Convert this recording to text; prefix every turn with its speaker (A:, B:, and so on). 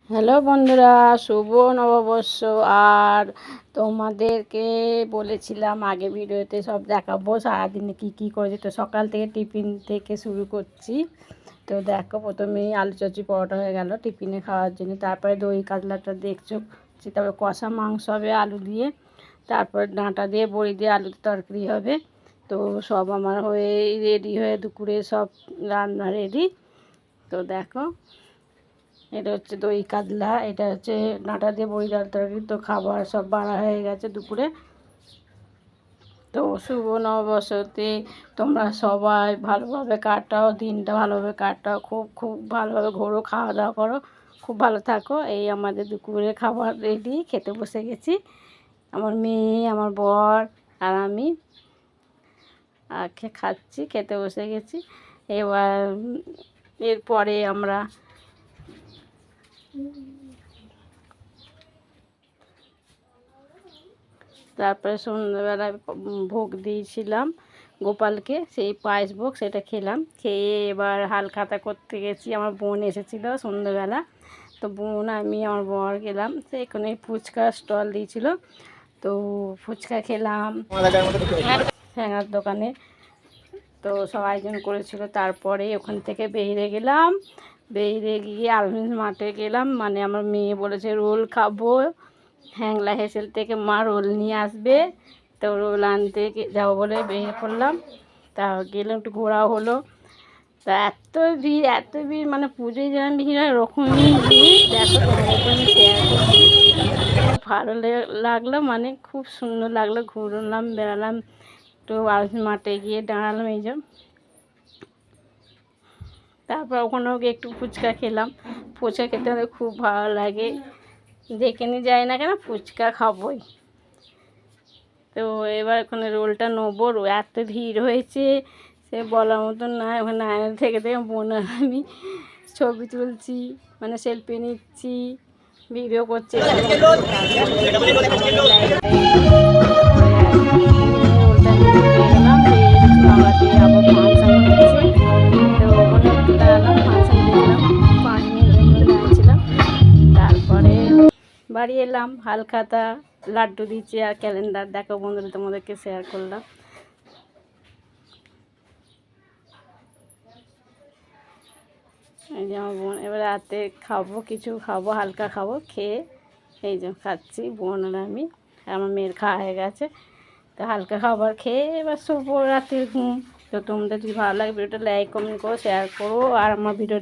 A: Hello বন্ধুরা, শুভ নববর্ষ। আর তোমাদেরকে বলেছিলাম আগে ভিডিওতে সব দেখাবো সারাদিনে কি কি করেছি। তো সকাল থেকে টিফিন থেকে শুরু করছি। তো দেখো, প্রথমেই আলু চচ্চড়ি পরোটা হয়ে গেল টিফিনে খাওয়ার জন্য। তারপরে দই কাতলাটা দেখছো, তারপরে কষা মাংস হবে আলু দিয়ে, তারপর ডাঁটা দিয়ে বড়ি দিয়ে আলুর তরকারি হবে। তো সব আমার হয়ে রেডি হয়ে দুপুরে সব রান্না রেডি। তো দেখো, এটা হচ্ছে দই কাতলা, এটা হচ্ছে ডাঁটা দিয়ে বড়ি ডাল তরকারি। তো খাবার সব বাড়া হয়ে গেছে দুপুরে। তো শুভ নববর্ষতে তোমরা সবাই ভালোভাবে কাটাও, দিনটা ভালোভাবে কাটাও, খুব খুব ভালোভাবে ঘোরো, খাওয়া দাওয়া করো, খুব ভালো থাকো। এই আমাদের দুপুরে খাবার রেডি, খেতে বসে গেছি। আমার মেয়ে, আমার বর আর আমি খাচ্ছি, খেতে বসে গেছি। এবার এরপরে আমরা তারপরে সন্ধ্যাবেলায় ভোগ দিয়েছিলাম গোপালকে, সেই পায়েস ভোগ, সেটা খেলাম। খেয়ে এবার হালখাতা করতে গেছি। আমার বোন এসেছিলো সন্ধ্যাবেলা। তো বোন, আমি, আমার বর গেলাম। তো এখানে ফুচকা স্টল দিয়েছিল, তো ফুচকা খেলাম ঠ্যাঙার দোকানে। তো সব আয়োজন করেছিল। তারপরে ওখান থেকে বেরিয়ে গেলাম। বেরিয়ে গিয়ে আলমিন মাঠে গেলাম, মানে আমার মেয়ে বলেছে রোল খাবো, হ্যাংলা হেসেল থেকে মা রোল নিয়ে আসবে। তো রোল আনতে যাবো বলে বেরিয়ে পড়লাম। তা গেলাম, একটু ঘোরাও হলো। তা এত ভিড়, এত ভিড়, মানে পুজোয় যেমন ভিড় হয় ওরকমই ভিড়। দেখো, তোমাদের জন্য শেয়ার করছি। খুব ভালো লাগলো, মানে খুব সুন্দর লাগলো। ঘুরলাম, বেড়ালাম, একটু আলমিন মাঠে গিয়ে দাঁড়ালাম এই যে। তারপর ওখানেও গিয়ে একটু ফুচকা খেলাম। ফুচকা খেতে আমাদের খুব ভালো লাগে, যেখানে যাই না কেন ফুচকা খাবোই। তো এবার ওখানে রোলটা নেবো। এত ভিড় হয়েছে, সে বলার মতন না। ওখানে আয়না থেকে থেকে বোন আর আমি ছবি তুলছি, মানে সেলফি নিচ্ছি, ভিডিও করছি। রোলটা নিয়ে বেরোলাম, বাবা দিয়ে আবার ফাংশান হচ্ছে। তো ওখানে একটু দাঁড়ালাম, ফাংশান দেখলাম, 5 মিনিটের জন্য দাঁড়িয়েছিলাম। তারপরে বাড়ি এলাম। হালখাতা, লাড্ডু দিচ্ছে আর ক্যালেন্ডার। দেখো বন্ধুরা, তোমাদেরকে শেয়ার করলাম। এই যে আমার বোন, এবার রাতে খাবো, কিছু খাবো, হালকা খাবো। খেয়ে এই যে খাচ্ছি বোন আর আমি। আমার মেয়ের খাওয়া হয়ে গেছে। তো হালকা খাবার খেয়ে এবার শোবো, রাতের ঘুম। তো তোমাদের যদি ভালো লাগে ভিডিওটা লাইক কমেন্ট করো, শেয়ার করো। আর আমার ভিডিও